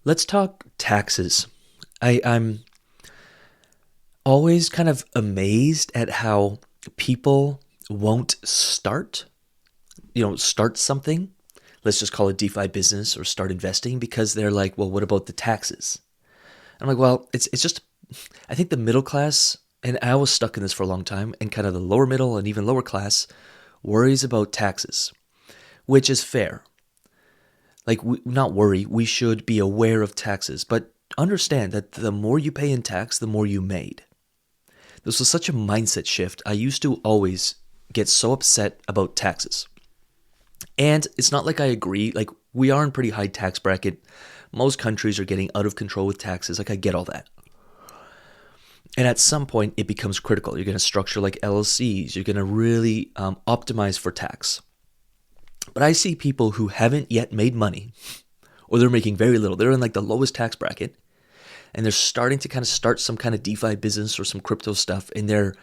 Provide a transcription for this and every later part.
Let's talk taxes. I'm always kind of amazed at how people won't start something. Let's just call it DeFi business or start investing because they're like, well, what about the taxes? I'm like, well, it's just, I think the middle class, and I was stuck in this for a long time, and kind of the lower middle and even lower class worries about taxes, which is fair. Like, not worry, we should be aware of taxes, but understand that the more you pay in tax, the more you made. This was such a mindset shift. I used to always get so upset about taxes. And it's not like I agree. Like, we are in pretty high tax bracket. Most countries are getting out of control with taxes. Like, I get all that. And at some point, it becomes critical. You're going to structure like LLCs. You're going to really optimize for tax. But I see people who haven't yet made money, or they're making very little. They're in like the lowest tax bracket, and they're starting to kind of start some kind of DeFi business or some crypto stuff, and they're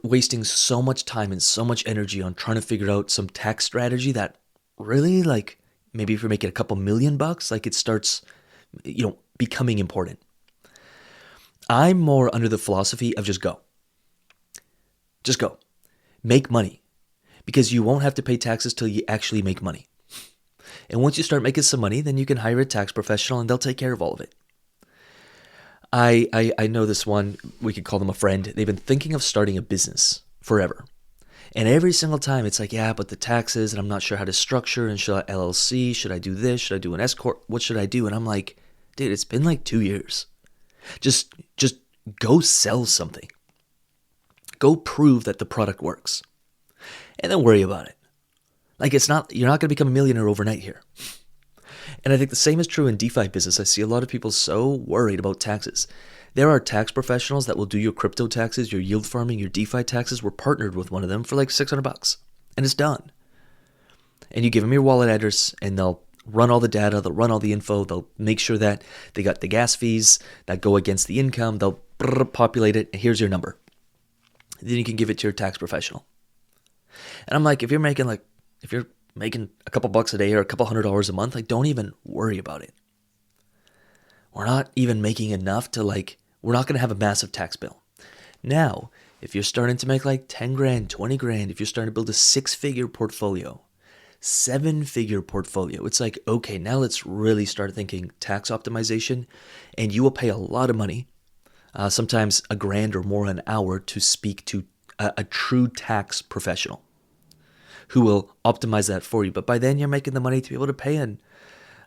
wasting so much time and so much energy on trying to figure out some tax strategy that really, like, maybe if you're making a couple $1,000,000, like, it starts, becoming important. I'm more under the philosophy of just go. Just go. Make money. Because you won't have to pay taxes till you actually make money. And once you start making some money, then you can hire a tax professional and they'll take care of all of it. I know this one, we could call them a friend. They've been thinking of starting a business forever. And every single time it's like, yeah, but the taxes, and I'm not sure how to structure, and should I LLC? Should I do this? Should I do an S Corp? What should I do? And I'm like, dude, it's been like 2 years. Just go sell something. Go prove that the product works. And then worry about it. Like, you're not going to become a millionaire overnight here. And I think the same is true in DeFi business. I see a lot of people so worried about taxes. There are tax professionals that will do your crypto taxes, your yield farming, your DeFi taxes. We're partnered with one of them for like $600, and it's done. And you give them your wallet address, and they'll run all the data, they'll run all the info, they'll make sure that they got the gas fees that go against the income, they'll populate it, and here's your number. Then you can give it to your tax professional. And I'm like, if you're making a couple bucks a day or a couple $100 a month, like, don't even worry about it. We're not even making enough to, like, we're not going to have a massive tax bill. Now, if you're starting to make like 10 grand, 20 grand, if you're starting to build a 6-figure portfolio, 7-figure portfolio, it's like, okay, now let's really start thinking tax optimization, and you will pay a lot of money, sometimes $1,000 or more an hour, to speak to a true tax professional who will optimize that for you. But by then you're making the money to be able to pay in.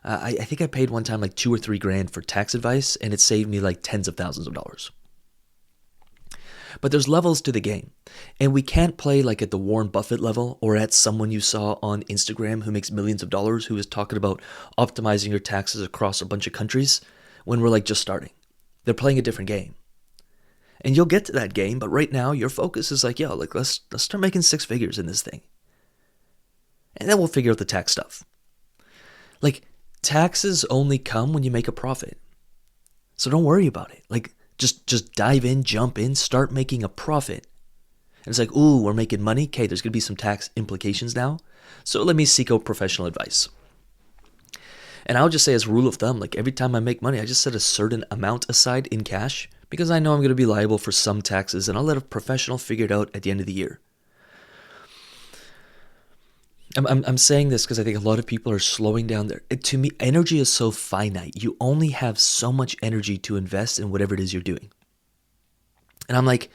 I think I paid one time like $2,000 or $3,000 for tax advice, and it saved me like tens of thousands of dollars. But there's levels to the game, and we can't play like at the Warren Buffett level or at someone you saw on Instagram who makes millions of dollars who is talking about optimizing your taxes across a bunch of countries when we're like just starting. They're playing a different game. And you'll get to that game, but right now your focus is like, like let's start making 6 figures in this thing. And then we'll figure out the tax stuff. Like, taxes only come when you make a profit. So don't worry about it. Like, just dive in, jump in, start making a profit. And it's like, ooh, we're making money. Okay, there's going to be some tax implications now. So let me seek out professional advice. And I would just say, as a rule of thumb, like, every time I make money, I just set a certain amount aside in cash because I know I'm going to be liable for some taxes, and I'll let a professional figure it out at the end of the year. I'm saying this because I think a lot of people are slowing down there. To me, energy is so finite. You only have so much energy to invest in whatever it is you're doing. And I'm like,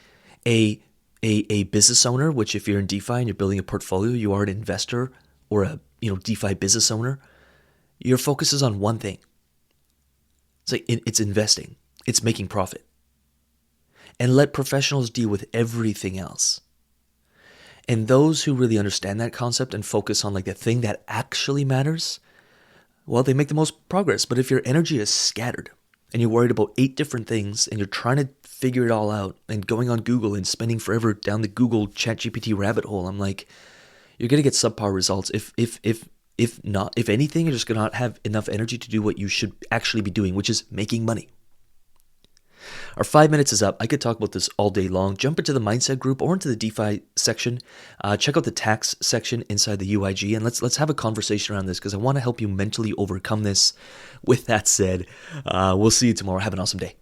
a business owner, which if you're in DeFi and you're building a portfolio, you are an investor or a DeFi business owner, your focus is on one thing. It's like it's investing. It's making profit. And let professionals deal with everything else. And those who really understand that concept and focus on like the thing that actually matters, well, they make the most progress. But if your energy is scattered and you're worried about 8 different things and you're trying to figure it all out and going on Google and spending forever down the Google ChatGPT rabbit hole, I'm like, you're going to get subpar results. If anything, you're just going to not have enough energy to do what you should actually be doing, which is making money. Our 5 minutes is up. I could talk about this all day long. Jump into the mindset group or into the DeFi section. Check out the tax section inside the UIG, and let's have a conversation around this because I want to help you mentally overcome this. With that said, we'll see you tomorrow. Have an awesome day.